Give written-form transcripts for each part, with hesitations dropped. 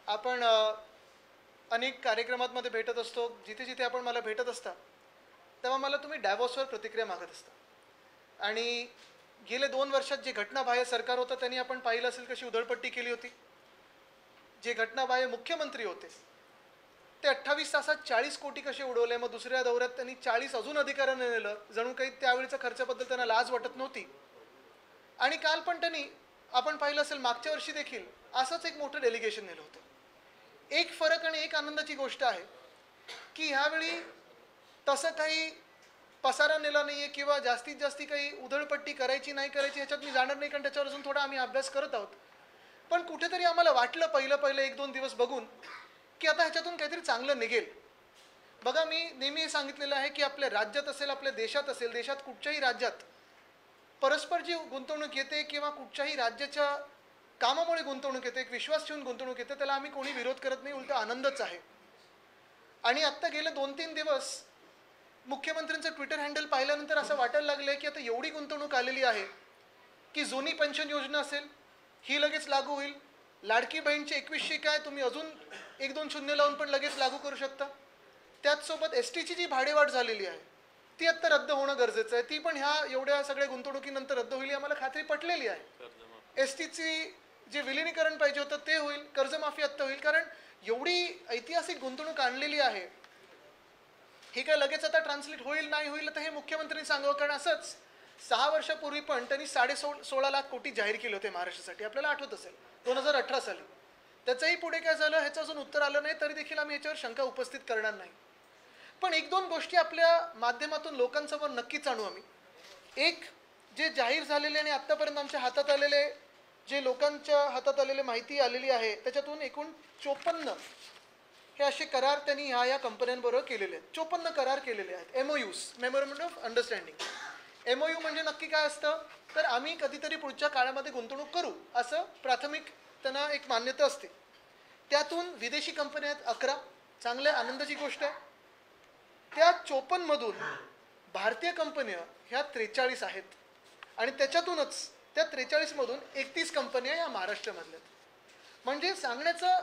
आपण अनेक कार्यक्रमांमध्ये भेटत असतो, जिथे जिथे आपण मला भेटत असता तेव्हा मला तुम्ही डॅव्हॉसवर प्रतिक्रिया मागत असता। आणि गेले 2 वर्षात जे घटनाबाह्य सरकार होतं त्यांनी आपण पाहिलं असेल कशी उधळपट्टी केली होती। जे घटनाबाह्य मुख्यमंत्री होते ते 28 तासात 40 कोटी कसे उडवले, मग दुसऱ्या दौऱ्यात त्यांनी 40 अजून अधिकाऱ्यांना नेलं, जणू काही त्यावेळीच्या खर्चाबद्दल त्यांना लाज वाटत नव्हती। आणि काल पण त्यांनी आपण पाहिलं असेल मागच्या वर्षी देखील असंच एक मोठं डेलिगेशन नेलं होतं। एक फरक आणि एक आनंदाची गोष्ट आहे की ह्यावेळी तसं काही पसारा नेला नाहीये किंवा जास्तीत जास्त काही उधळपट्टी करायची नाही करायची ह्याच्यात मी जाणार नाही, कारण त्याच्यावर अजून थोडा आम्ही अभ्यास करत आहोत। पण कुठेतरी आम्हाला वाटलं पहिलं 1-2 दिवस बघून की आता ह्याच्यातून काहीतरी चांगलं निघेल। बघा, मी नेहमी हे सांगितलेलं आहे की आपल्या राज्यात असेल, आपल्या देशात असेल, देशात कुठच्याही राज्यात परस्पर जी गुंतवणूक येते किंवा कुठच्याही राज्याच्या कामामुळे गुंतवणूक येते, एक विश्वास ठेवून गुंतवणूक येते, त्याला आम्ही कोणी विरोध करत नाही, उलट आनंदच आहे। आणि आत्ता गेले 2-3 दिवस मुख्यमंत्र्यांचं ट्विटर हँडल पाहिल्यानंतर असं वाटायला लागलं की आता एवढी गुंतवणूक आलेली आहे की जुनी पेन्शन योजना असेल ही लगेच लागू होईल, लाडकी बहीणची 2100 काय तुम्ही अजून 1-2 शून्य लावून पण लगेच लागू करू शकता। त्याचसोबत एसटीची जी भाडेवाढ झालेली आहे ती आत्ता रद्द होणं गरजेचं आहे, ती पण ह्या एवढ्या सगळ्या गुंतवणुकीनंतर रद्द होईल आम्हाला खात्री पटलेली आहे। एसटीची जे विलिनीकरण पाहिजे होतं ते होईल, कर्जमाफी आत्ता होईल, कारण एवढी ऐतिहासिक गुंतवणूक आणलेली आहे। हे काय लगेच आता ट्रान्सलेट होईल नाही होईल तर हे मुख्यमंत्र्यांनी सांगावं, कारण असंच 6 वर्षापूर्वी पण त्यांनी 16.5 लाख कोटी जाहीर केले होते महाराष्ट्रासाठी, आपल्याला आठवत असेल 2018 साली। त्याचंही पुढे काय झालं ह्याचं अजून उत्तर आलं नाही, तरी देखील आम्ही याच्यावर शंका उपस्थित करणार नाही। पण 1-2 गोष्टी आपल्या माध्यमातून लोकांसमोर नक्कीच आणू आम्ही। एक, जे जाहीर झालेले आणि आत्तापर्यंत आमच्या हातात आलेले, जे लोकांच्या हातात आलेले माहिती आलेली आहे त्याच्यातून एकूण 54 हे असे करार त्यांनी ह्या कंपन्यांबरोबर केलेले आहेत। 54 करार केलेले आहेत, MOUs, memorandum of understanding. MOU म्हणजे नक्की काय असतं, तर आम्ही कधीतरी पुढच्या काळामध्ये गुंतवणूक करू असं प्राथमिक त्यांना एक मान्यता असते। त्यातून विदेशी कंपन्या आहेत 11, चांगल्या आनंदाची गोष्ट आहे। त्या 54 मधून भारतीय कंपन्या ह्या 43 आहेत आणि त्याच्यातूनच त्या 43 मधून 31 कंपन्या या महाराष्ट्रामधल्या आहेत। म्हणजे सांगण्याचा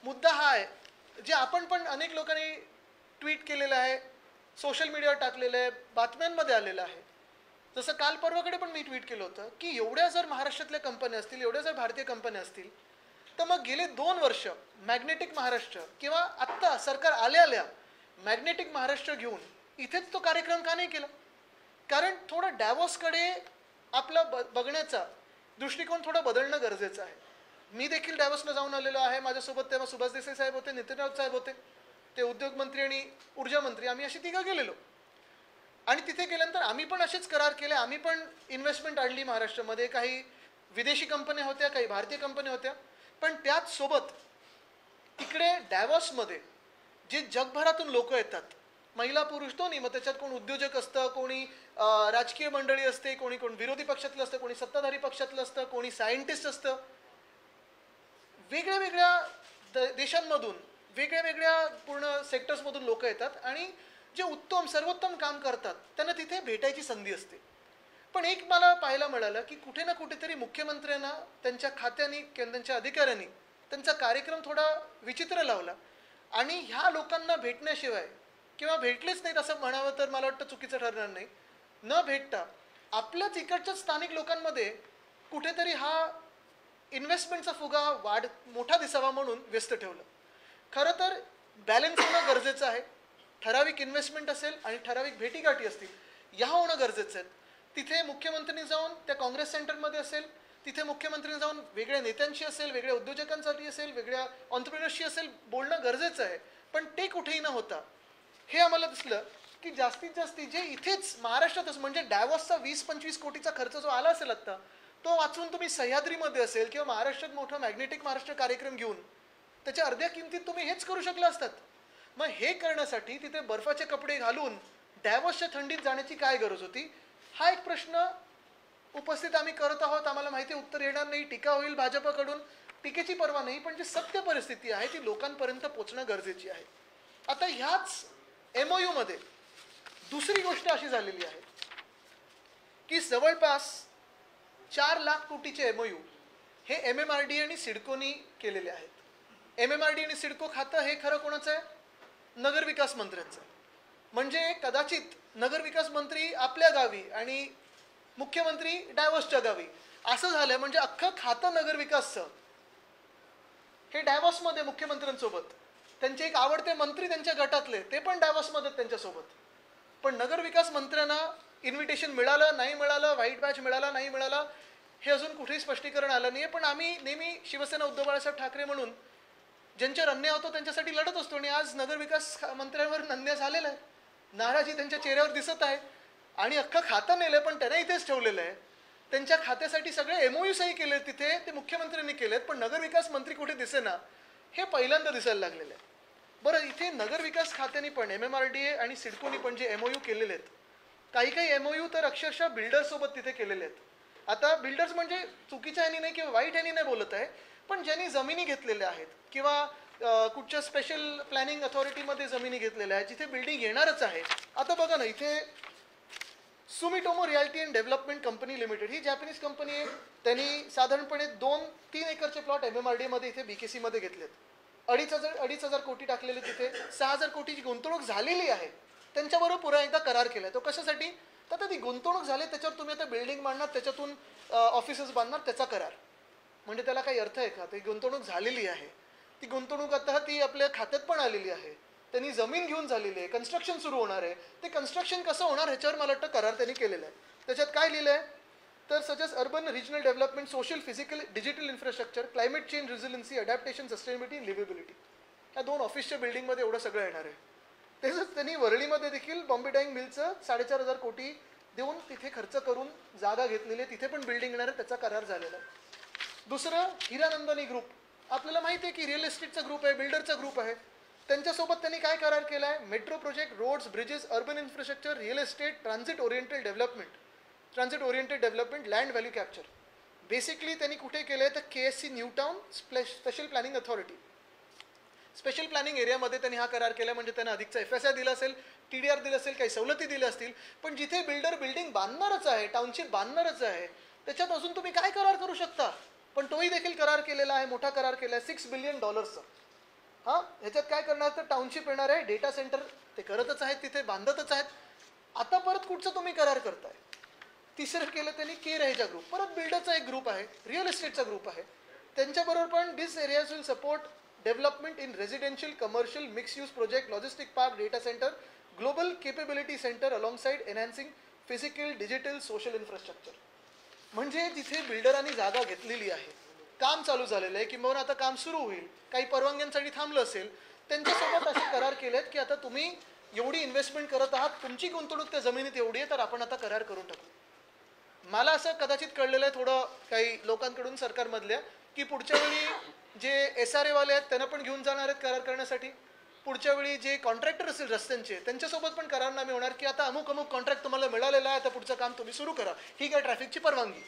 मुद्दा हा आहे, जे आपण पण अनेक लोकांनी ट्विट केलेलं आहे, सोशल मीडियावर टाकलेलं आहे, बातम्यांमध्ये आलेलं आहे। जसं काल परवाकडे पण मी ट्विट केलं होतं की एवढ्या जर महाराष्ट्रातल्या कंपन्या असतील, एवढ्या जर भारतीय कंपन्या असतील, तर मग गेले 2 वर्ष मॅग्नेटिक महाराष्ट्र किंवा आत्ता सरकार आल्या मॅग्नेटिक महाराष्ट्र घेऊन इथेच तो कार्यक्रम का नाही केला? कारण थोडं डॅव्हॉसकडे आपला बघण्याचा दृष्टिकोन थोडा बदलणं गरजेचं आहे। मी देखील डॅव्हॉसला जाऊन आलेलो आहे, माझ्यासोबत तेव्हा सुभाष देसाई साहेब होते, नितीन राऊत साहेब होते, ते उद्योग मंत्री आणि ऊर्जा मंत्री, आम्ही अशी तिघं गेलेलो। आणि तिथे गेल्यानंतर आम्ही पण असेच करार केले, आम्ही पण इन्व्हेस्टमेंट आणली महाराष्ट्रामध्ये, काही विदेशी कंपन्या होत्या, काही भारतीय कंपन्या होत्या। पण त्याच सोबत तिकडे डॅव्हॉसमध्ये जे जगभरातून लोक येतात, महिला पुरुष दोन्ही, मग त्याच्यात कोण उद्योजक असतं, कोणी राजकीय मंडळी असते, कोणी विरोधी पक्षातलं असतं, कोणी सत्ताधारी पक्षातलं असतं, कोणी सायंटिस्ट असतं, वेगळ्या वेगळ्या देशांमधून वेगळ्या वेगळ्या पूर्ण सेक्टर्समधून लोक येतात आणि जे उत्तम सर्वोत्तम काम करतात त्यांना तिथे भेटायची संधी असते। पण एक मला पाहायला मिळालं की कुठे ना कुठेतरी मुख्यमंत्र्यांना त्यांच्या खात्याने किंवा त्यांच्या अधिकाऱ्यांनी त्यांचा कार्यक्रम थोडा विचित्र लावला आणि ह्या लोकांना भेटण्याशिवाय किंवा भेटलेच नाहीत असं म्हणावं तर मला वाटतं चुकीचं ठरणार नाही, न भेटता आपल्याच इकडच्या स्थानिक लोकांमध्ये कुठेतरी हा इन्व्हेस्टमेंटचा फुगा मोठा दिसावा म्हणून व्यस्त ठेवलं। खरं तर बॅलन्स होणं गरजेचं आहे, ठराविक इन्व्हेस्टमेंट असेल आणि ठराविक भेटीगाठी असतील, या होणं गरजेचं आहे। तिथे मुख्यमंत्र्यांनी जाऊन त्या काँग्रेस सेंटरमध्ये असेल, तिथे मुख्यमंत्र्यांनी जाऊन वेगळ्या नेत्यांशी असेल, वेगळ्या उद्योजकांसाठी असेल, वेगळ्या ऑन्ट्रप्रिनर्सशी असेल बोलणं गरजेचं आहे। पण ते कुठेही न होता हे आम्हाला दिसलं की जास्तीत जास्त जे इथेच महाराष्ट्रातच म्हणजे डॅव्हॉसचा 20-25 कोटीचा खर्च जो आला असेल आत्ता, तो वाचून तुम्ही सह्याद्रीमध्ये असेल किंवा महाराष्ट्रात मोठा मॅग्नेटिक महाराष्ट्र कार्यक्रम घेऊन त्याच्या अर्ध्या किमतीत तुम्ही हेच करू शकला असतात। मग हे करण्यासाठी तिथे बर्फाचे कपडे घालून डॅव्हॉसच्या थंडीत जाण्याची काय गरज होती, हा एक प्रश्न उपस्थित आम्ही करत आहोत। आम्हाला माहिती उत्तर येणार नाही, टीका होईल भाजपकडून, टीकेची पर्वा नाही, पण जी सत्य परिस्थिती आहे ती लोकांपर्यंत पोहोचणं गरजेची आहे। आता ह्याच MOU मध्ये दुसरी गोष्ट अशी झालेली आहे की जवळपास 4 लाख कोटीचे MOU हे MMRDA आणि सिडकोनी केलेले आहेत। MMRD आणि सिडको खातं हे खरं कोणाचं आहे? नगरविकास मंत्र्यांचं. म्हणजे कदाचित नगरविकास मंत्री आपल्या गावी आणि मुख्यमंत्री डायव्हर्सच्या गावी असं झालं. म्हणजे अख्खं खातं नगरविकासचं हे डायव्हर्समध्ये मुख्यमंत्र्यांसोबत. त्यांचे एक आवडते मंत्री त्यांच्या गटातले ते पण डायव्हर्समध्ये त्यांच्यासोबत. पण नगरविकास मंत्र्यांना इन्व्हिटेशन मिळालं नाही मिळालं, व्हाईट बॅच मिळाला नाही मिळाला, हे अजून कुठेही स्पष्टीकरण आलं नाही आहे. पण आम्ही नेहमी शिवसेना उद्धव बाळासाहेब ठाकरे म्हणून ज्यांच्यावर अन्याय होतो त्यांच्यासाठी लढत असतो. आणि आज नगरविकास मंत्र्यांवर अन्याय झालेला आहे. नाराजी त्यांच्या चेहऱ्यावर दिसत आहे. आणि अख्खं खातं नेलं पण त्यांना इथेच ठेवलेलं आहे. त्यांच्या खात्यासाठी सगळे MOU सही केले तिथे, ते मुख्यमंत्र्यांनी केलेत. पण नगरविकास मंत्री कुठे दिसेना, हे पहिल्यांदा दिसायला लागलेलं आहे. बरं, इथे नगरविकास खात्याने पण MMRDA आणि सिडकोनी पण जे MOU केलेले आहेत, काही काही MOU तर अक्षरशः बिल्डर्ससोबत तिथे केलेले आहेत. आता बिल्डर्स म्हणजे चुकीच्या ह्यानी नाही किंवा वाईट ह्यानी नाही बोलत आहे, पण ज्यांनी जमिनी घेतलेल्या आहेत किंवा कुठच्या स्पेशल प्लॅनिंग अथॉरिटीमध्ये जमिनी घेतलेल्या आहेत जिथे बिल्डिंग येणारच आहे. आता बघा ना, इथे Sumitomo reality and development company limited he Japanese company आहे. त्यांनी साधारणपणे 2-3 एकरचे प्लॉट MMRDA मध्ये इथे BKC मध्ये घेतलेत. 2,500 कोटी टाकलेले तिथे. 6,000 कोटीची गुंतवणूक झालेली आहे. त्यांच्याबरोबर पुन्हा एकदा करार केला. तो कशासाठी? तर आता ती गुंतवणूक झाली, त्याच्यावर तुम्ही आता बिल्डिंग बांधणार, त्याच्यातून ऑफिसेस बांधणार, त्याचा करार. म्हणजे त्याला काही अर्थ आहे का? ती गुंतवणूक झालेली आहे. ती गुंतवणूक आता ती आपल्या खात्यात पण आलेली आहे. त्यांनी जमीन घेऊन झालेली आहे. कन्स्ट्रक्शन सुरू होणार आहे. ते कन्स्ट्रक्शन कसं होणार ह्याच्यावर मला वाटतं करार त्यांनी केलेला आहे. त्याच्यात काय लिहिलं आहे? तर suggest urban regional development, social, physical, digital infrastructure, climate change resiliency, adaptation, sustainability, liveability. या 2 ऑफिसच्या बिल्डिंगमध्ये एवढं सगळं येणार आहे. तसंच त्यांनी वरळीमध्ये देखील बॉम्बे डाईंग मिलचं 4,500 कोटी देऊन तिथे खर्च करून जागा घेतलेली आहे. तिथे पण बिल्डिंग येणार आहे. त्याचा करार झालेला आहे. दुसरं, हिरानंदानी ग्रुप. आपल्याला माहिती आहे की रिअल इस्टेटचा ग्रुप आहे, बिल्डरचा ग्रुप आहे. त्यांच्यासोबत त्यांनी काय करार केला आहे? Metro project, roads, bridges, urban infrastructure, real estate, transit oriented development, land value capture. Basically त्यांनी कुठे केलं आहे? तर KSC New Town special planning authority, special planning एरियामध्ये त्यांनी हा करार केला. म्हणजे त्यांना अधिकचा FSI दिला असेल, TDR दिलं असेल, काही सवलती दिल्या असतील. पण जिथे बिल्डर बिल्डिंग बांधणारच आहे, टाउनशिप बांधणारच आहे, त्याच्यात अजून तुम्ही काय करार करू शकता? पण तोही देखील करार केलेला आहे, मोठा करार केला आहे $6 बिलियन. हां, ह्याच्यात काय करणार? तर टाउनशिप येणार आहे, डेटा सेंटर ते करतच आहेत, तिथे बांधतच आहेत. आता परत कुठचं तुम्ही करार करताय? तिसरं केलं त्यांनी K-Raheja ग्रुप. परत बिल्डरचा एक ग्रुप आहे, रिअल एस्टेटचा ग्रुप आहे. त्यांच्याबरोबर पण this areas will support development in residential, commercial, mix use project, logistic park, data centre, global capability centre alongside enhancing physical, digital, social infrastructure. म्हणजे जिथे बिल्डरांनी जागा घेतलेली आहे, काम चालू झालेलं आहे किंवा आता काम सुरू होईल, काही परवानग्यांसाठी थांबलं असेल, त्यांच्यासोबत असे करार केलेत की आता तुम्ही एवढी इन्व्हेस्टमेंट करत आहात, तुमची गुंतवणूक त्या जमिनीत एवढी आहे, तर आपण आता करार करून टाकू. मला असं कदाचित कळलेलं आहे थोडं काही लोकांकडून सरकारमधल्या, की पुढच्या वेळी जे SRA वाले आहेत त्यांना पण घेऊन जाणार आहेत करार करण्यासाठी. पुढच्या वेळी जे कॉन्ट्रॅक्टर असेल रस्त्यांचे त्यांच्यासोबत पण करारनामे होणार की आता अमुक कॉन्ट्रॅक्ट तुम्हाला मिळालेला आहे, आता पुढचं काम तुम्ही सुरू करा, ठीक आहे, ट्रॅफिकची परवानगी.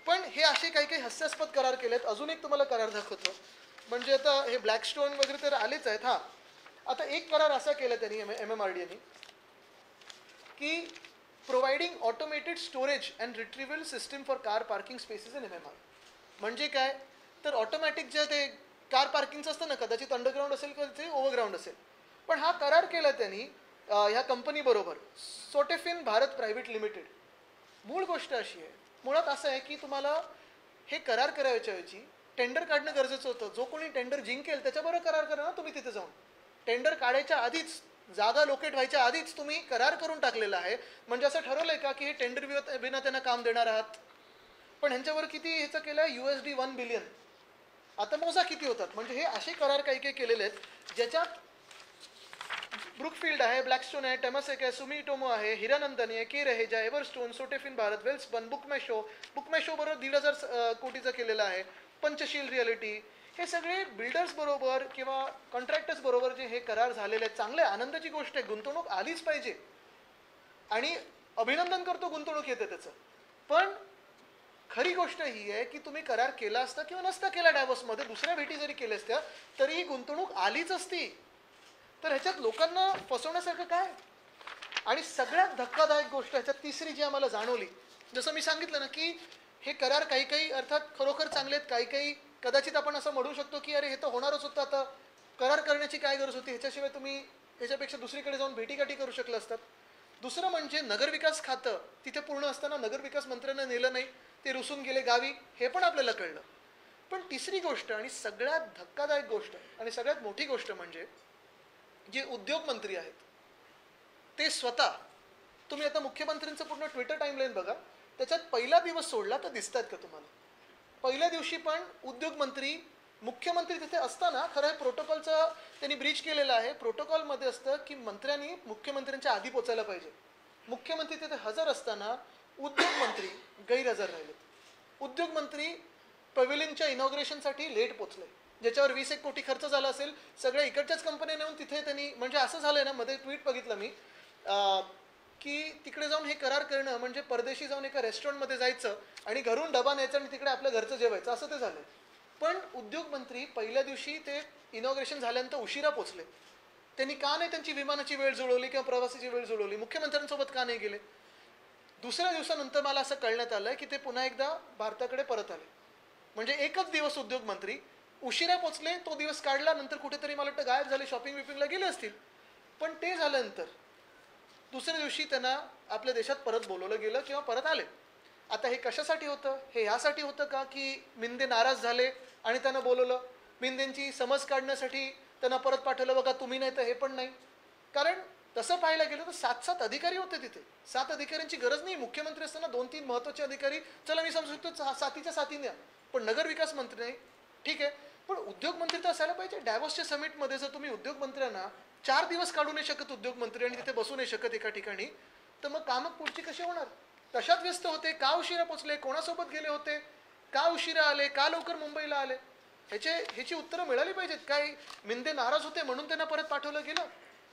पण हे असे काही काही हास्यास्पद करार केलेत. अजून एक तुम्हाला करार दाखवतो. म्हणजे आता हे ब्लॅकस्टोन वगैरे तर आलेच आहेत. हां, आता एक करार असा केला त्यांनी MMRDAने की providing automated storage and retrieval system for car parking spaces in MMR. म्हणजे काय? तर ऑटोमॅटिक जे ते कार पार्किंगचं असतं ना, कदाचित अंडरग्राऊंड असेल किंवा ते ओव्हरग्राऊंड असेल. पण हा करार केला त्यांनी ह्या कंपनीबरोबर, सोटेफिन भारत प्रायव्हेट लिमिटेड. मूळ गोष्ट अशी आहे, मुळात असं आहे की तुम्हाला हे करार करायच्या ऐवजी टेंडर काढणं गरजेचं होतं. जो कोणी टेंडर जिंकेल त्याच्याबरोबर करार करा ना तुम्ही तिथे जाऊन. टेंडर काढायच्या आधीच, जागा लोकेट व्हायच्या आधीच तुम्ही करार करून टाकलेला आहे. म्हणजे असं ठरवलं आहे का की हे टेंडर बिना त्यांना काम देणार आहात. पण ह्यांच्यावर किती ह्याचं केलं आहे? USD 1 billion. आता मोजा किती होतात. म्हणजे हे असे करार काही काही केलेले आहेत ज्याच्यात ब्रुकफिल्ड आहे, ब्लॅकस्टोन आहे, टेमासेक आहे, सुमिटोमो आहे, हिरानंदानी आहे, K-Raheja, एव्हरस्टोन, सोटेफिन भारत, वेल्सबन, बुकमॅशो बरोबर 1,500 कोटीचा केलेला आहे, पंचशील रियालिटी. हे सगळे बिल्डर्स बरोबर किंवा कॉन्ट्रॅक्टर्स बरोबर जे हे करार झालेले आहेत, चांगले आनंदाची गोष्ट आहे. गुंतवणूक आलीच पाहिजे आणि अभिनंदन करतो गुंतवणूक येते त्याचं. पण खरी गोष्ट ही आहे की तुम्ही करार केला असता किंवा नसता केला डायव्हर्समध्ये, दुसऱ्या भेटी जरी केल्या असत्या तरी ही गुंतवणूक आलीच असती. तर ह्याच्यात लोकांना फसवण्यासारखं काय? आणि सगळ्यात धक्कादायक गोष्ट ह्याच्यात तिसरी जी आम्हाला जाणवली, जसं मी सांगितलं ना की हे करार काही काही अर्थात खरोखर चांगले आहेत, काही काही कदाचित आपण असं म्हणू शकतो की अरे हे तर होणारच होतं, आता करार करण्याची काय गरज होती, ह्याच्याशिवाय तुम्ही ह्याच्यापेक्षा दुसरीकडे जाऊन भेटीगाठी करू शकलं असतात. दुसरं म्हणजे नगरविकास खातं तिथे पूर्ण असताना नगरविकास मंत्र्यांना नेलं नाही, ते रुसून गेले गावी, हे पण आपल्याला कळलं. पण तिसरी गोष्ट आणि सगळ्यात धक्कादायक गोष्ट आणि सगळ्यात मोठी गोष्ट म्हणजे जे उद्योग मंत्री आहेत ते स्वतः, तुम्ही आता मुख्यमंत्र्यांचं पूर्ण ट्विटर टाईमलाईन बघा, त्याच्यात पहिला दिवस सोडला तर दिसतात का तुम्हाला? पहिल्या दिवशी पण उद्योग मंत्री, मुख्यमंत्री तिथे असताना, खरं आहे प्रोटोकॉलचं त्यांनी ब्रीच केलेलं आहे. प्रोटोकॉलमध्ये असतं की मंत्र्यांनी मुख्यमंत्र्यांच्या आधी पोचायला पाहिजे. मुख्यमंत्री तिथे हजर असताना उद्योग मंत्री गैरहजर राहिले. उद्योग मंत्री पवेलियनच्या इनॉग्रेशनसाठी लेट पोचले, ज्याच्यावर 20-1 कोटी खर्च झाला असेल. सगळ्या इकडच्याच कंपन्या नेऊन तिथे त्यांनी, म्हणजे असं झालंय ना, मध्ये ट्विट बघितलं मी की तिकडे जाऊन हे करार करणं म्हणजे परदेशी जाऊन एका रेस्टॉरंटमध्ये जायचं आणि घरून डबा न्यायचा आणि तिकडे आपल्या घरचं जेवायचं, असं ते झालं. पण उद्योग मंत्री पहिल्या दिवशी ते इनॉग्रेशन झाल्यानंतर उशिरा पोचले. त्यांनी का नाही त्यांची विमानाची वेळ जुळवली किंवा प्रवासाची वेळ जुळवली, मुख्यमंत्र्यांसोबत का नाही गेले? दुसऱ्या दिवसानंतर मला असं कळण्यात आलं की ते पुन्हा एकदा भारताकडे परत आले. म्हणजे एकच दिवस उद्योग मंत्री उशिरा पोचले, तो दिवस काढला, नंतर कुठेतरी मला वाटतं गायब झाले, शॉपिंग विपिंगला गेले असतील. पण ते झाल्यानंतर दुसऱ्या दिवशी त्यांना आपल्या देशात परत बोलवलं गेलं किंवा परत आले. आता हे कशासाठी होतं? हे ह्यासाठी होतं का की मिंदे नाराज झाले आणि त्यांना बोलवलं? मिंदेंची समज काढण्यासाठी त्यांना परत पाठवलं, बघा तुम्ही नाही तर हे पण नाही? कारण तसं पाहायला गेलं तर 7 अधिकारी होते तिथे. 7 अधिकाऱ्यांची गरज नाही. मुख्यमंत्री असताना 2-3 महत्त्वाचे अधिकारी, चला मी समजू शकतो 7च्या 7 द्या, पण नगरविकास मंत्री नाही, ठीक आहे. पण उद्योग मंत्री तर असायला पाहिजे. डॅव्होसच्या समिटमध्ये जर तुम्ही उद्योग मंत्र्यांना 4 दिवस काढू नाही शकत उद्योग मंत्री आणि तिथे बसू नाही शकत एका ठिकाणी, तर मग कामं पुढची कशी होणार? कशात व्यस्त होते? का उशिरा पोचले? कोणासोबत गेले होते? का उशिरा आले? का लवकर मुंबईला आले? ह्याची उत्तरं मिळाली पाहिजेत. काय मिंदे नाराज होते म्हणून त्यांना परत पाठवलं गेलं,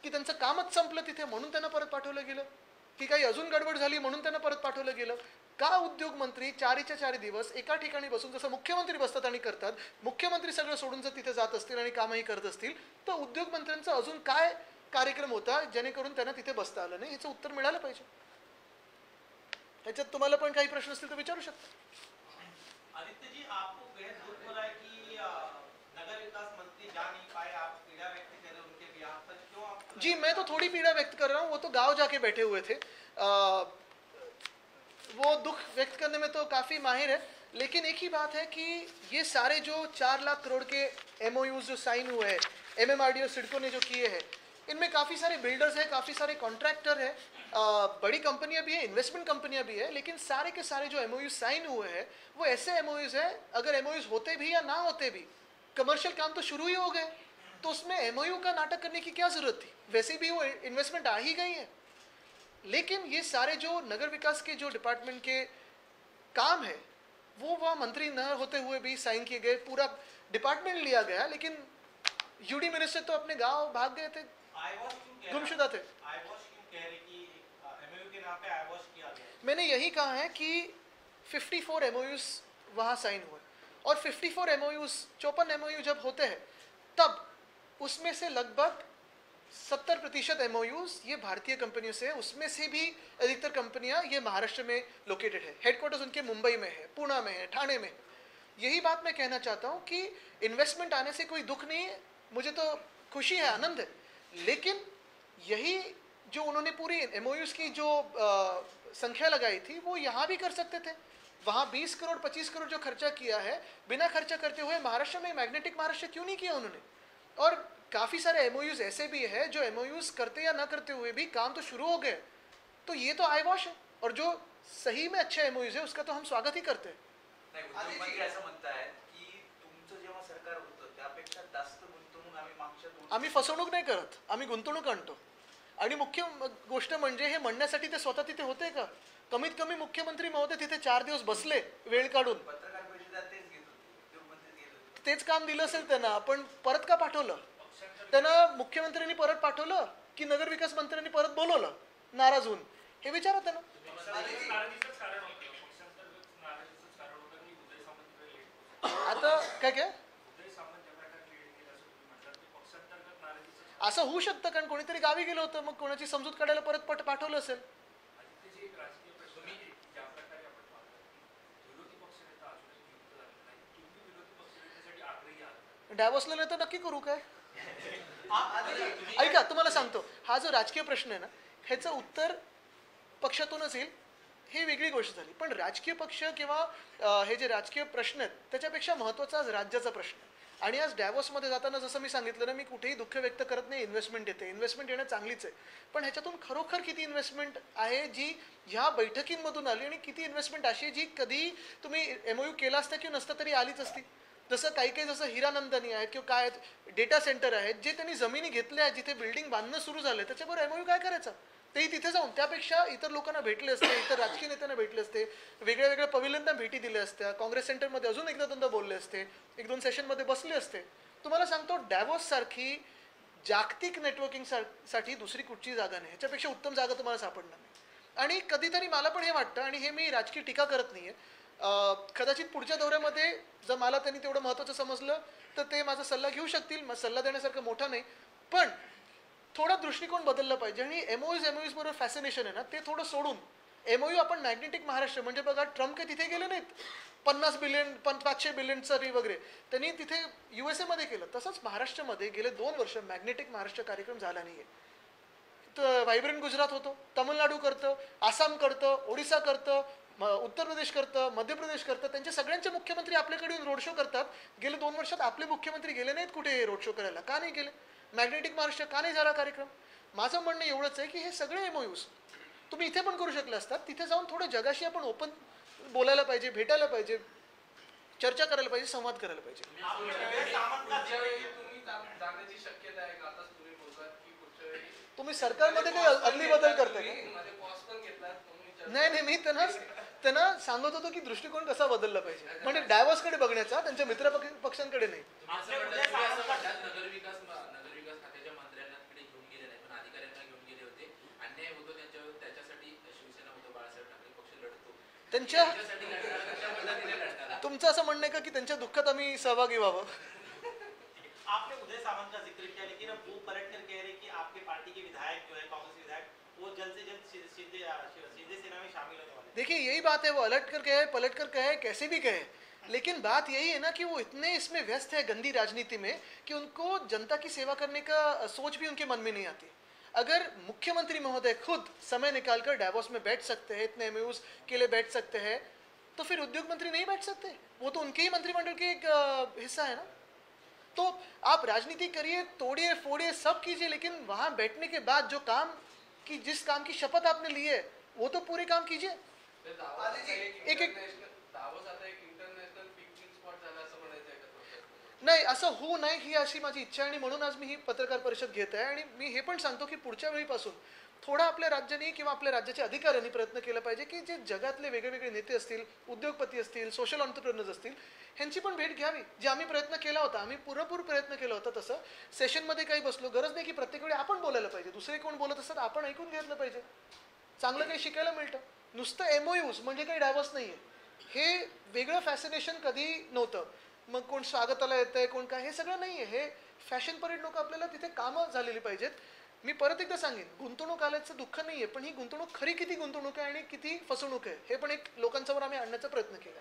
की त्यांचं कामच संपलं तिथे म्हणून त्यांना परत पाठवलं गेलं, की काही अजून गडबड झाली म्हणून त्यांना परत पाठवलं गेलं? का उद्योग मंत्री 4च्या 4 दिवस एका ठिकाणी बसून, जसं मुख्यमंत्री बसतात आणि करतात, मुख्यमंत्री सगळं सोडून जर तिथे जात असतील आणि कामही करत असतील, तर उद्योग मंत्र्यांचा अजून काय कार्यक्रम होता जेणेकरून त्यांना तिथे बसता आलं नाही? ह्याचं उत्तर मिळालं पाहिजे. त्याच्यात तुम्हाला पण काही प्रश्न असतील तर विचारू शकता. आदित्य जी, आपको बेहद दुख हो रहा है कि नगर विकास मंत्री जा नहीं पाए, आप पीड़ा व्यक्त कर रहे हैं उनके बिहाफ पर, क्यों आप? जी, मैं तो थोड़ी पीड़ा व्यक्त कर रहा हूँ, वो तो गांव जाके बैठे हुए थे. वो दुख व्यक्त करने में तो काफ़ी माहिर है, लेकिन एक ही बात है कि ये सारे जो 4 लाख करोड़ के MOUs जो साइन हुए हैं, MMRD और सिडको ने जो किए हैं, इनमें काफ़ी सारे बिल्डर्स हैं, काफ़ी सारे कॉन्ट्रैक्टर हैं, बड़ी कंपनियां भी हैं, इन्वेस्टमेंट कंपनियां भी हैं, लेकिन सारे के सारे जो MOUs साइन हुए हैं वो ऐसे MOUs हैं, अगर MOUs होते भी या ना होते भी, कमर्शियल काम तो शुरू ही हो गए, तो उसमें MOU का नाटक करने की क्या ज़रूरत थी? वैसे भी वो इन्वेस्टमेंट आ ही गई है. लेकिन ये सारे जो नगर विकास के जो डिपार्टमेंट के काम है वो वहाँ मंत्री न होते हुए भी साइन किए गए, पूरा डिपार्टमेंट लिया गया, लेकिन यूडी मिनिस्टर तो अपने गांव भाग गए थे, गुमशुदा थे. मैंने यही कहा है कि 54 MOUs वहाँ साइन हुए, और 54 MOUs 54 MOU जब होते हैं तब उसमें से लगभग 70% MOUs ये भारतीय कंपनियों से है. उसमें से भी अधिकतर कंपनियां ये महाराष्ट्र में लोकेटेड है, हेडक्वार्टर्स उनके मुंबई में है, पुणे में है, ठाणे में. यही बात मैं कहना चाहता हूँ कि इन्वेस्टमेंट आने से कोई दुख नहीं है, मुझे तो खुशी है, आनंद है. लेकिन यही जो उन्होंने पूरी MOUs की जो संख्या लगाई थी वो यहाँ भी कर सकते थे. वहाँ 20 करोड़ 25 करोड़ जो खर्चा किया है, बिना खर्चा करते हुए महाराष्ट्र में मैग्नेटिक महाराष्ट्र क्यों नहीं किया उन्होंने? और काफ़ी सारे MOUs ऐसे भी है जो MOUs करते या ना करते हुए भी काम तो शुरू हो गए. तो ये तो आई वॉश है, और जो सही में अच्छे MOUs है उसका तो हम स्वागत ही करते हैं. असं म्हणताय की तुमचं जेव्हा सरकार होतं त्यापेक्षा जास्त गुंतवणूक आम्ही मागच्या 2 आम्ही फसवणूक नाही करत, आम्ही गुंतवणूक आणतो. आणि मुख्य गोष्ट म्हणजे हे म्हणण्यासाठी ते स्वतः तिथे होते का? कमीत कमी मुख्यमंत्री महोदय तिथे 4 दिवस बसले वेळ काढून, पत्रकार परिषदेत तेच घेत होते, उद्योगमंत्री घेत होते. तेच काम दिलं असेल त्यांना, पण परत का पाठवलं त्यांना? मुख्यमंत्र्यांनी परत पाठवलं की नगरविकास मंत्र्यांनी परत बोलवलं नाराज होऊन? हे विचारा त्यांना. आता काय काय असं होऊ शकतं, कारण कोणीतरी गावी गेलं होतं, मग कोणाची समजूत काढायला परत पाठवलं असेल. डॅवॉसला नाही तर नक्की करू काय? तुम्ही ऐका, तुम्हाला सांगतो, हा जो राजकीय प्रश्न आहे ना, ह्याचं उत्तर पक्षातूनच येईल, ही वेगळी गोष्ट झाली. पण राजकीय पक्ष किंवा हे जे राजकीय प्रश्न आहेत त्याच्यापेक्षा महत्त्वाचा आज राज्याचा प्रश्न आहे. आणि आज डॅवॉसमध्ये जाताना जसं मी सांगितलं ना, मी कुठेही दुःख व्यक्त करत नाही. इन्व्हेस्टमेंट येते, इन्व्हेस्टमेंट येणं चांगलीच आहे, पण ह्याच्यातून खरोखर किती इन्व्हेस्टमेंट आहे जी ह्या बैठकींमधून आली, आणि किती इन्व्हेस्टमेंट अशी जी कधी तुम्ही MOU केला असता किंवा नसता तरी आलीच असती. जसं काही काही जसं हिरानंदनी आहेत किंवा काय डेटा सेंटर आहेत जे त्यांनी जमिनी घेतल्या आहेत, जिथे बिल्डिंग बांधणं सुरू झालं, त्याच्याबरोबर MOU काय करायचं? तेही तिथे जाऊन त्यापेक्षा इतर लोकांना भेटले असते, इतर राजकीय नेत्यांना भेटले असते, वेगळ्या वेगळ्या पविलियनना भेटी दिल्या असत्या, काँग्रेस सेंटरमध्ये अजून एकदा दोनदा बोलले असते, 1-2 सेशनमध्ये बसले असते. तुम्हाला सांगतो, डॅवॉस सारखी जागतिक नेटवर्किंग साठी दुसरी कुठची जागा नाही, ह्याच्यापेक्षा उत्तम जागा तुम्हाला सापडणार नाही. आणि कधीतरी मला पण हे वाटतं, आणि हे मी राजकीय टीका करत नाहीये, कदाचित पुढच्या दौऱ्यामध्ये जर मला त्यांनी तेवढं महत्त्वाचं समजलं तर ते माझा सल्ला घेऊ शकतील. सल्ला देण्यासारखं मोठा नाही, पण थोडा दृष्टिकोन बदलला पाहिजे. आणि MOUs बरोबर फॅसिनेशन आहे ना, ते थोडं सोडून MOU आपण मॅग्नेटिक महाराष्ट्र, म्हणजे बघा, ट्रम्प काही तिथे गेले नाहीत 50 बिलियन 500 बिलियनचं वगैरे, त्यांनी तिथे USA मध्ये केलं. तसंच महाराष्ट्रामध्ये गेले 2 वर्ष मॅग्नेटिक महाराष्ट्र कार्यक्रम झाला नाहीये. तर व्हायब्रंट गुजरात होतो, तामिळनाडू करतं, आसाम करतं, ओडिसा करतं, उत्तर प्रदेश करतं, मध्य प्रदेश करतं. त्यांचे सगळ्यांचे मुख्यमंत्री आपल्याकडे येऊन रोड शो करतात. गेले 2 वर्षात आपले मुख्यमंत्री गेले नाहीत कुठे रोड शो करायला. का नाही गेले? मॅग्नेटिक महाराष्ट्र का नाही झाला कार्यक्रम? माझं म्हणणं एवढंच आहे की हे सगळे MOUs तुम्ही इथे पण करू शकले असतात. तिथे जाऊन थोडं जगाशी आपण ओपन बोलायला पाहिजे, भेटायला पाहिजे, चर्चा करायला पाहिजे, संवाद करायला पाहिजे. जाण्याची शक्यता आहे का? आताच तुम्ही बोललात की पुढच्या वेळी तुम्ही सरकारमध्ये काही अदली बदल करताय का? मध्ये पॉज पण घेतला. नाही, मी त्यांना सांगत होतो की दृष्टिकोन कसा बदलला पाहिजे, म्हणजे डॅवॉसकडे बघण्याचा, त्यांच्या मित्र पक्षांकडे नाही. नगरविकास खात्याच्या मंत्र्यांकडे घेऊन गेले नाही, पण अधिकाऱ्यांना घेऊन गेले होते. अन्याय होतो त्यांच्यावर, त्याच्यासाठी शिवसेना होतं, बाळासाहेब ठाकरे पक्ष लढतो. तुमचं असं म्हणणं आहे का की त्यांच्या दुःखात आम्ही सहभागी व्हावं? आपने उदय सामंत का जिक्र किया, लेकिन अब वो पलट कर कह रहे कि आपके पार्टी के विधायक जो है, कांग्रेस विधायक, वो जल्द से जल्द सीधे सेना में शामिल होने वाले। देखिए, यही बात है, वो अलट कर कहे, पलट कर कहे, कैसे भी कहे, लेकिन बात यही है ना कि वो इतने इसमें व्यस्त है गंदी राजनीति में कि उनको जनता की सेवा करने का सोच भी उनके मन में नहीं आती. अगर मुख्यमंत्री महोदय खुद समय निकालकर डैवोस में बैठ सकते हैं, इतने MOUs के लिए बैठ सकते हैं, तो फिर उद्योग मंत्री नहीं बैठ सकते? वो तो उनके ही मंत्रिमंडल के एक हिस्सा है ना. तो आप राजनीति करिए, तोड़िए फोड़िए, सब कीजिए, लेकिन वहां बैठने के बाद जो काम की, जिस काम की शपथ आपने ली है, वो तो पूरे काम कीजिए. एक नाही, असं होऊ नये ही अशी माझी इच्छा आहे, आणि म्हणून आज मी ही पत्रकार परिषद घेत आहे. आणि मी हे पण सांगतो की पुढच्या वेळीपासून थोडा आपल्या राज्याने किंवा आपल्या राज्याच्या अधिकाऱ्यांनी प्रयत्न केला पाहिजे की जे जगातले वेगवेगळे नेते असतील, उद्योगपती असतील, सोशल एंटरप्रेन्योर्स असतील, ह्यांची पण भेट घ्यावी. जे आम्ही प्रयत्न केला होता, आम्ही पुरेपूर प्रयत्न केला होता, तसं सेशनमध्ये काही बसलो. गरज नाही की प्रत्येक वेळी आपण बोलायला पाहिजे, दुसरे कोण बोलत असतात आपण ऐकून घेतलं पाहिजे. चांगलं काही शिकायला मिळतं. नुसतं MOUs म्हणजे काही डायव्हर्स नाही आहे, हे वेगळं फॅसिनेशन कधी नव्हतं. मग कोण स्वागताला येत आहे, कोण काय, हे सगळं नाही आहे. हे फॅशन परेड नको, आपल्याला तिथे कामं झालेली पाहिजेत. मी परत एकदा सांगेन, गुंतवणूक आल्याचं दुःख नाही आहे, पण ही गुंतवणूक खरी किती गुंतवणूक आहे आणि किती फसवणूक आहे, हे पण एक लोकांसमोर आम्ही आणण्याचा प्रयत्न केला.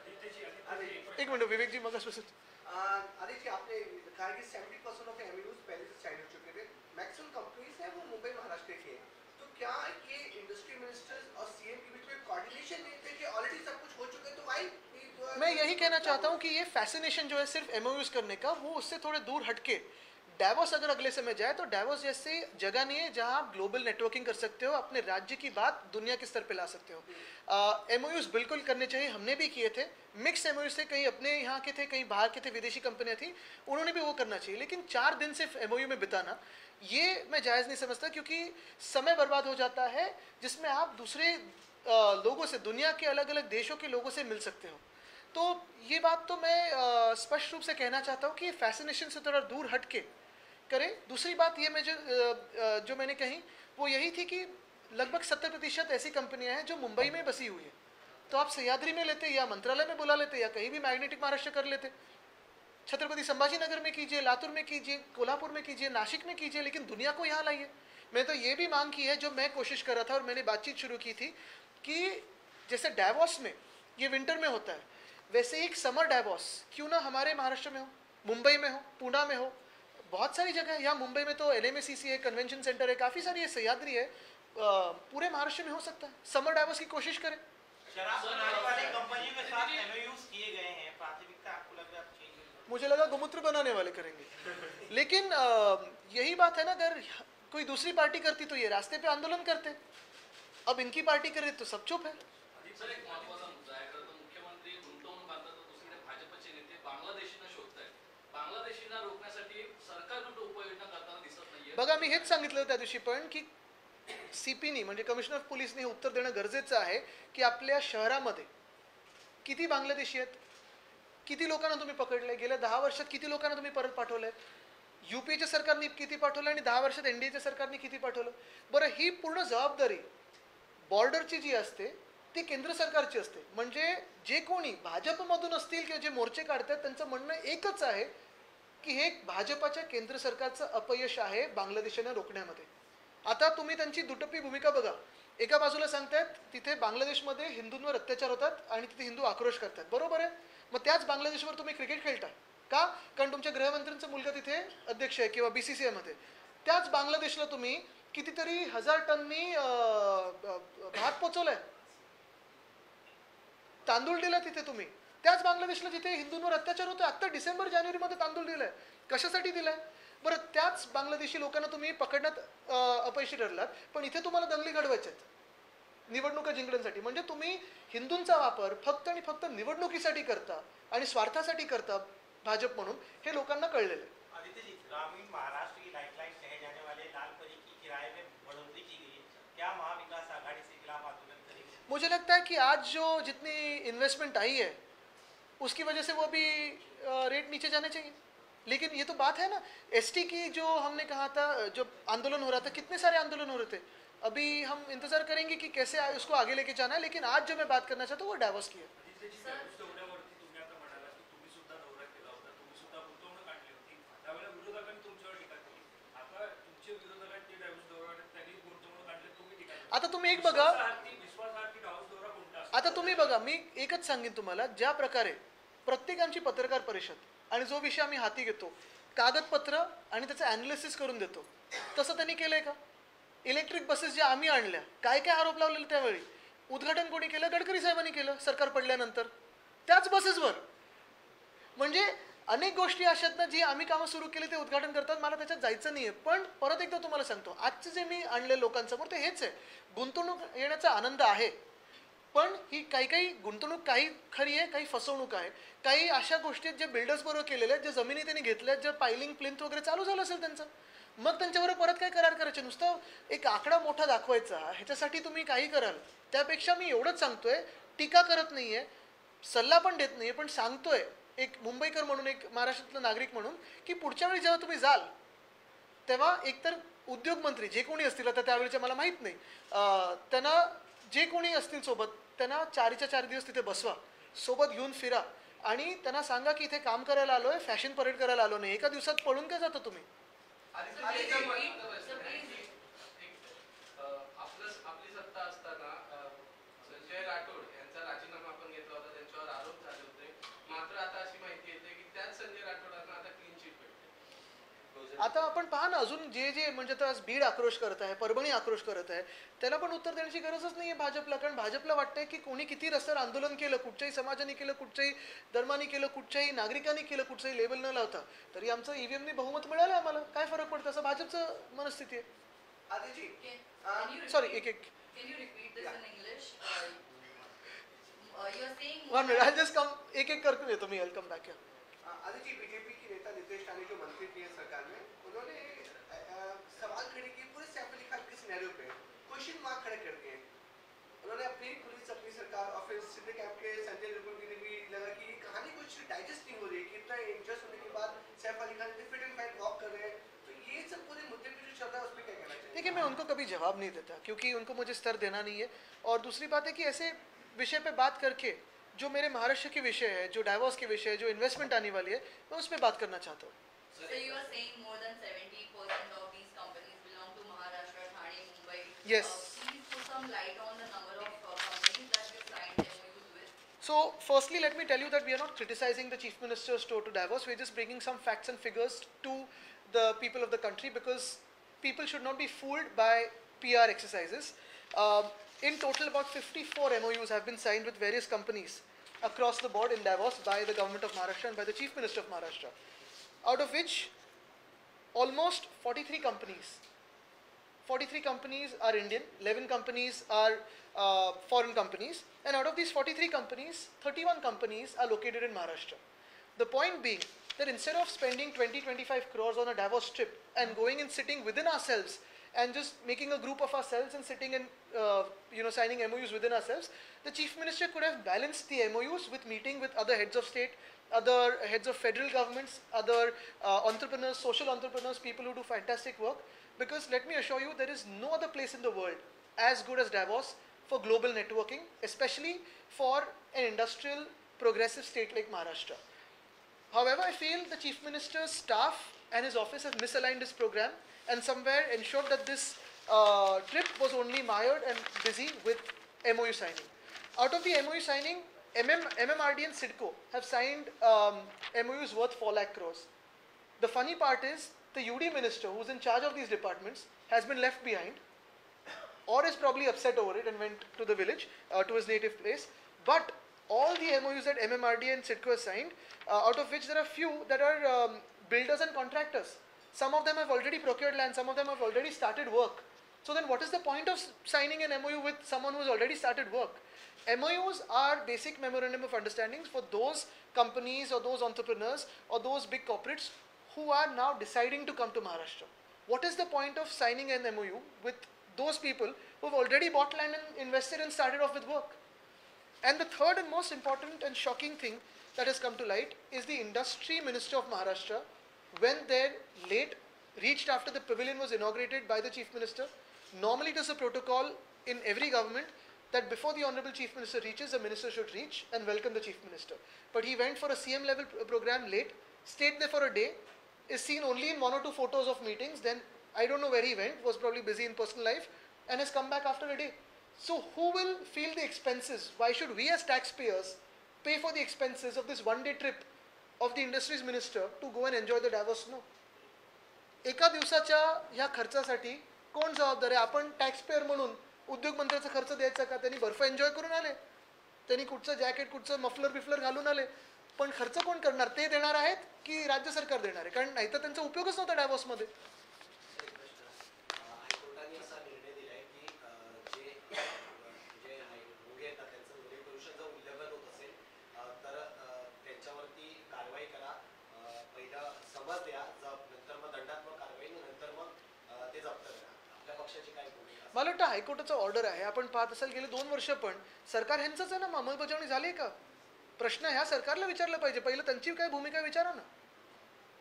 एक मिनिट विवेकजी, मग आदित्य, आपने कहा कि 70% ऑफ MOUs पहले से साइन हो चुके थे. मैक्सिमम कंपनीज हैं वो मुंबई महाराष्ट्र की है. तो क्या ये इंडस्ट्री मिनिस्टर्स और CM के बीच में कोऑर्डिनेशन नहीं थे कि ऑलरेडी सब कुछ हो चुका है, तो व्हाई? मैं यही कहना चाहता हूँ कि ये फैसिनेशन जो है सिर्फ MOUs करने का, वो उससे थोड़े दूर हटके डैवोस अगर अगले समय जाए तो डैवोस जैसे जगह नहीं है जहाँ आप ग्लोबल नेटवर्किंग कर सकते हो, अपने राज्य की बात दुनिया के स्तर पे ला सकते हो. MOUs बिल्कुल करने चाहिए, हमने भी किए थे. मिक्स MOUs थे, कहीं अपने यहाँ के थे, कहीं बाहर के थे, विदेशी कंपनियाँ थी, उन्होंने भी वो करना चाहिए. लेकिन 4 दिन सिर्फ MOU में बिताना, ये मैं जायज़ नहीं समझता, क्योंकि समय बर्बाद हो जाता है जिसमें आप दूसरे लोगों से, दुनिया के अलग अलग देशों के लोगों से मिल सकते हो. तो ये बात तो मैं स्पष्ट रूप से कहना चाहता हूँ कि फैसिनेशन से थोड़ा दूर हट के करें. दूसरी बात ये मैं जो मैंने कही वो यही थी कि लगभग 70% ऐसी कंपनियां हैं जो मुंबई में बसी हुई है. तो आप सह्याद्री में लेते, या मंत्रालय में बुला लेते, या कहीं भी मैग्नेटिक महाराष्ट्र कर लेते. छत्रपति संभाजीनगर में कीजिए, लातूर में कीजिए, कोल्हापुर में कीजिए, नासिक में कीजिए, लेकिन दुनिया को यहाँ लाइए. मैं तो ये भी मांग की है, जो मैं कोशिश कर रहा था और मैंने बातचीत शुरू की थी, कि जैसे डैवोस में ये विंटर में होता है, वैसे एक समर डैवोस क्यों ना हमारे महाराष्ट्र में हो. मुंबई में हो, पुणे में हो, बहुत सारी जगह है। यहाँ मुंबई में तो LMACC है, कन्वेंशन सेंटर है, काफ़ी सारी है, सह्याद्री है, पूरे महाराष्ट्र में हो सकता है। समर डाइवर्स की कोशिश करें। शराब बनाने वाली कंपनियों के साथ MOUs किए गए हैं, प्राथमिकता आपको लग रहा है चेंज होगी? मुझे लगा गोमूत्र बनाने वाले करेंगे, लेकिन यही बात है ना, अगर कोई दूसरी पार्टी करती तो ये रास्ते पे आंदोलन करते, अब इनकी पार्टी करे तो सब चुप है। सर एक महत्त्वाचा मुद्दा आहे, खरं तर मुख्यमंत्री गुंतवणूक आणतात तर दुसरीकडे भाजपचे नेते बांगलादेशींना शोधतायत. बांगलादेशींना रोखण्यासाठी सरकार कुठं उपाययोजना करताना दिसत नाहीये. बघा, मी हेच सांगितलं त्या दिवशी पण की CPनी म्हणजे कमिशनर ऑफ पोलीसनी हे उत्तर देणं गरजेचं आहे की आपल्या शहरामध्ये किती बांगलादेशी आहेत, किती लोकांना तुम्ही पकडलंय, गेल्या 10 वर्षात किती लोकांना तुम्ही परत पाठवलंय, UPAच्या सरकारने किती पाठवलं आणि 10 वर्षात NDAच्या सरकारने किती पाठवलं. बरं, ही पूर्ण जबाबदारी बॉर्डरची जी असते ती केंद्र सरकारची असते. म्हणजे जे कोणी भाजपमधून असतील किंवा जे मोर्चे काढतात त्यांचं म्हणणं एकच आहे की हे भाजपाच्या केंद्र सरकारचं अपयश आहे बांगलादेशांना रोखण्यामध्ये. आता तुम्ही त्यांची दुटप्पी भूमिका बघा. एका बाजूला सांगतायत तिथे बांगलादेशमध्ये हिंदूंवर अत्याचार होतात आणि तिथे हिंदू आक्रोश करतात, बरोबर आहे. मग त्याच बांगलादेशवर तुम्ही क्रिकेट खेळता का? कारण तुमच्या गृहमंत्र्यांचा मुलगा तिथे अध्यक्ष आहे किंवा BCCI मध्ये. त्याच बांगलादेशला तुम्ही कितीतरी 1000 टननी भात पोचवलाय, तांदूळ दिला तिथे तुम्ही. त्याच बांगलादेशला जिथे हिंदूंवर अत्याचार होतो, आता डिसेंबर जानेवारीमध्ये तांदूळ दिलाय. कशासाठी दिलाय? बरं, त्याच बांगलादेशी लोकांना तुम्ही पकडण्यात अपयशी ठरलात, पण इथे तुम्हाला दंगली घडवायच्या आहेत निवडणुका जिंकण्यासाठी. म्हणजे तुम्ही हिंदूंचा वापर फक्त आणि फक्त निवडणुकीसाठी करता आणि स्वार्थासाठी करता भाजप म्हणून, हे लोकांना कळलेलं आहे. आदित्य जी, ग्रामीण महाराष्ट्र की लाइफलाइन कहे जाने वाले लाल परी की किराए में बढ़ोतरी की गई है, क्या महाविकास आघाड़ी से खिलाफ आंदोलन करेंगे? मुझे लगता है कि आज जो जितनी इन्वेस्टमेंट आई है उसकी वजह से वो भी रेट नीचे जाने चाहिए. लेकिन ये तो बात है ना, ST की जो हमने कहा था, जो आंदोलन हो रहा था, कितने सारे आंदोलन हो रहे थे. अभी हम इंतजार करेंगे कि कैसे उसको आगे लेके जाना है. लेकिन आज जो मैं बात करना चाहता हूँ वो डायवर्स की है. दौऱ्यावरती तुम्ही आता म्हणाला की तुम्ही सुद्धा दौरा केला होता, तुम्ही सुद्धा गुंतवणूक आणली होती, त्यावेळेला विरोधकांनी तुमच्यावर टीका केली. आता तुमचे विरोधकांनी डायव्हर्स दौरा त्यांनी गुंतवणूक आणली, तुम्ही टीका केली. आता तुम्ही एक बघा, विश्वासार्थी डायव्हर्स दौरा कोणता असतो? आता तुम्ही बघा, मी एकच सांगेन तुम्हाला, ज्या प्रकारे प्रत्येकांची पत्रकार परिषद आणि जो विषय आम्ही हाती घेतो, कागदपत्र आणि त्याचं ॲनालिसिस करून देतो, तसं त्यांनी केलंय का? इलेक्ट्रिक बसेस ज्या आम्ही आणल्या, काय काय आरोप लावलेले त्यावेळी, उद्घाटन कोणी केलं? गडकरी साहेबांनी केलं सरकार पडल्यानंतर, त्याच बसेसवर. म्हणजे अनेक गोष्टी अशा आहेत ना, जी आम्ही कामं सुरू केली ते उद्घाटन करतात. मला त्याच्यात जायचं नाही आहे, पण परत एकदा तुम्हाला सांगतो, आजचे जे मी आणले लोकांसमोर ते हेच आहे. गुंतवणूक येण्याचा आनंद आहे, पण ही काही गुंतवणूक काही खरी आहे, काही फसवणूक आहे. काही अशा गोष्टी आहेत ज्या बिल्डर्स बरोबर केलेल्या आहेत, ज्या जमिनी त्यांनी घेतल्यात, ज्या पायलिंग प्लिंथ वगैरे चालू झालं असेल त्यांचं, मग त्यांच्याबरोबर परत काय करार करायचे? नुसतं एक आकडा मोठा दाखवायचा, ह्याच्यासाठी तुम्ही काही कराल. त्यापेक्षा मी एवढंच सांगतोय, टीका करत नाहीये, सल्ला पण देत नाहीये, पण सांगतोय एक मुंबईकर म्हणून, एक महाराष्ट्रातला नागरिक म्हणून, की पुढच्या वेळी जेव्हा तुम्ही जाल तेव्हा एकतर उद्योगमंत्री जे कोणी असतील, आता त्यावेळेचे मला माहीत नाही, त्यांना जे कोणी असतील सोबत, त्यांना 4च्या 4 दिवस तिथे बसवा, सोबत घेऊन फिरा आणि त्यांना सांगा की इथे काम करायला आलोय, फॅशन परेड करायला आलो नाही. एका दिवसात पळून काय जाता तुम्ही? आपली सत्ता असताना संजय राठोड यांचा राजीनामा आपण घेतला होता, त्यांच्यावर आरोप झाले होते. मात्र आता अशी माहिती येते की त्याच संजय राठोडांना आता क्लीन चिट भेटते. आता आपण पहा ना, अजून जे म्हणजे आता आज बीड आक्रोश करत आहे, परभणी आक्रोश करत आहे, त्याला पण उत्तर देण्याची गरजच नाही आहे भाजपला. कारण भाजपला वाटतंय की कोणी किती रस्त्यावर आंदोलन केलं, कुठच्याही समाजाने केलं, कुठच्याही धर्माने केलं, कुठच्याही नागरिकांनी केलं, कुठचंही लेबल न लावता, तरी आमचं EVMने बहुमत मिळालं आम्हाला, काय फरक पडतं, असं भाजपचं मनस्थिती आहे. Sorry, Can you repeat this in English? You're saying. One minute, I'll just come, एक करके देता हूँ, I'll come back here. Aditya, BJP की नेता नीतीश रानी जो मंत्री थे सरकार में, उन्होंने सवाल खड़े किए पूरे सैफ अली खान के सिनेरियो पे, क्वेश्चन मार्क खड़े कर दिए. उन्होंने अपनी पुलिस, अपनी सरकार और फिर सिंध कैंप के संजय निर्गुण की भी लगा कि ये कहानी कुछ डाइजेस्ट नहीं हो रही है कि इतना इंजस्ट होने के बाद Saif Ali Khan fit end fine walk कर रहे हैं. तो ये सब पूरे मुद्दे पे जो चल रहा है उस पर क्या कहना चाहिए? देखिए, मैं उनको कभी जवाब नहीं देता क्योंकि उनको मुझे स्तर देना नहीं है. और दूसरी बात है कि ऐसे विषय पे बात करके, जो मेरे महाराष्ट्र के विषय है, जो डाइवोर्स के विषय है, जो इन्वेस्टमेंट आने वाली है, मैं उस पर बात करना चाहता हूँ. So you are saying more than 70% of these companies belong to Maharashtra, Thane, Mumbai. Yes. Please put some light on the number of companies that you signed MOUs with. So, firstly, let me tell you that we are not criticizing the Chief Minister's tour to Davos. We're just bringing some facts and figures to the people of the country because people should not be fooled by PR exercises. In total, about 54 MOUs have been signed with various companies across the board in Davos by the government of Maharashtra and by the Chief Minister of Maharashtra, out of which almost 43 companies are Indian, 11 companies are foreign companies, and out of these 43 companies, 31 companies are located in Maharashtra. The point being that instead of spending 20-25 crores on a Davos trip and going and sitting within ourselves and just making a group of ourselves and sitting and signing MOUs within ourselves, the Chief Minister could have balanced the MOUs with meeting with other heads of state, other heads of federal governments, other entrepreneurs, social entrepreneurs, people who do fantastic work. Because let me assure you, there is no other place in the world as good as Davos for global networking, especially for an industrial, progressive state like Maharashtra. However, I feel the Chief Minister's staff and his office have misaligned his program and somewhere ensured that this trip was only mired and busy with MOU signing. Out of the MOU signing, MMRD and CIDCO have signed MOUs worth 4 lakh crores. The funny part is, the UD minister who's in charge of these departments has been left behind or is probably upset over it and went to the village, to his native place. But all the MOUs that MMRD and CIDCO have signed, out of which there are few that are builders and contractors. Some of them have already procured land, some of them have already started work. So then what is the point of signing an MOU with someone who has already started work? MOUs are basic memorandum of understandings for those companies or those entrepreneurs or those big corporates who are now deciding to come to Maharashtra. What is the point of signing an MOU with those people who have already bought land and invested and started off with work? And the third and most important and shocking thing that has come to light is the Industry Minister of Maharashtra, when they're late, reached after the pavilion was inaugurated by the Chief Minister. Normally it is a protocol in every government that before the Honorable Chief Minister reaches, a minister should reach and welcome the Chief Minister. But he went for a CM level program late, stayed there for a day, is seen only in 1 or 2 photos of meetings, then I don't know where he went, was probably busy in personal life, and has come back after a day. So who will feel the expenses? Why should we as taxpayers pay for the expenses of this one-day trip of the Industries Minister to go and enjoy the Davos snow? एका दिवसाच्या ह्या खर्चासाठी कोण जबाबदार आहे? आपण टॅक्सपेयर म्हणून उद्योग मंत्र्याचा खर्च द्यायचा का? त्यांनी बर्फ एन्जॉय करून आले, त्यांनी कुठचं जॅकेट, कुठचं मफलर बिफलर घालून आले, पण खर्च कोण करणार? ते देणार आहेत की राज्य सरकार देणार आहे? कारण नाही तर त्यांचा उपयोगच नव्हता डायव्हर्समध्ये. हायकोर्टाने असा निर्णय दिलाय की जे भोगे येतात त्यांचं ध्वनी प्रदूषण जर उल्लंघन होत असेल तर त्यांच्यावरती कारवाई करा, पहिलं समज द्या, नंतर मग दंडात्मक कारवाई, नंतर मग ते जप्त करा. आपल्या पक्षाची काय भूमिका? मला वाटतं हायकोर्टाचा ऑर्डर आहे. आपण पाहत असाल गेले 2 वर्ष पण सरकार ह्यांचंच आहे ना, अंमलबजावणी झाली आहे का? प्रश्न ह्या सरकारला विचारला पाहिजे. पहिलं त्यांची काय भूमिका विचारा ना.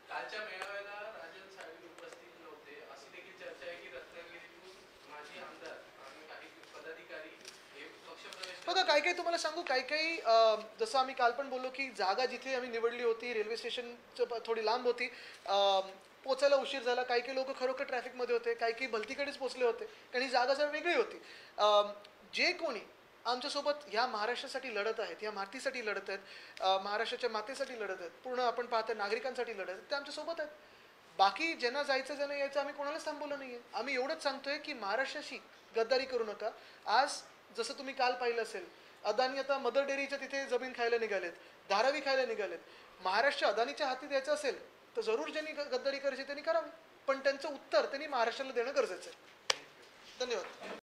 कालच्या मेळाव्याला राजन साळवी उपस्थित नव्हते, अशी देखील चर्चा आहे की रत्नागिरीतून माजी आमदार आणि काही पदाधिकारी हे पक्षप्रवेश. बघा, काही तुम्हाला सांगू, काही जसं आम्ही काल पण बोललो की जागा जिथे आम्ही निवडली होती रेल्वे स्टेशनचं थोडी लांब होती, पोचायला उशीर झाला, काही लोक खरोखर ट्रॅफिकमध्ये होते, काही भलतीकडेच पोचले होते, कारण ही जागा जरा वेगळी होती. जे कोणी आमच्यासोबत ह्या महाराष्ट्रासाठी लढत आहेत, ह्या मातीसाठी लढत आहेत, महाराष्ट्राच्या मातेसाठी लढत आहेत, पूर्ण आपण पाहतो नागरिकांसाठी लढत आहेत, ते आमच्यासोबत आहेत. बाकी ज्यांना जायचं ज्यांना यायचं आम्ही कोणालाच थांबवलं नाही आहे. आम्ही एवढंच सांगतोय की महाराष्ट्राशी गद्दारी करू नका. आज जसं तुम्ही काल पाहिलं असेल, अदानी आता मदर डेअरीच्या तिथे जमीन खायला निघालेत, धारावी खायला निघालेत. महाराष्ट्र अदानीच्या हाती द्यायचं असेल तर जरूर ज्यांनी गद्दारी करायची त्यांनी करावी, पण त्यांचं उत्तर त्यांनी महाराष्ट्राला देणं गरजेचं आहे. धन्यवाद.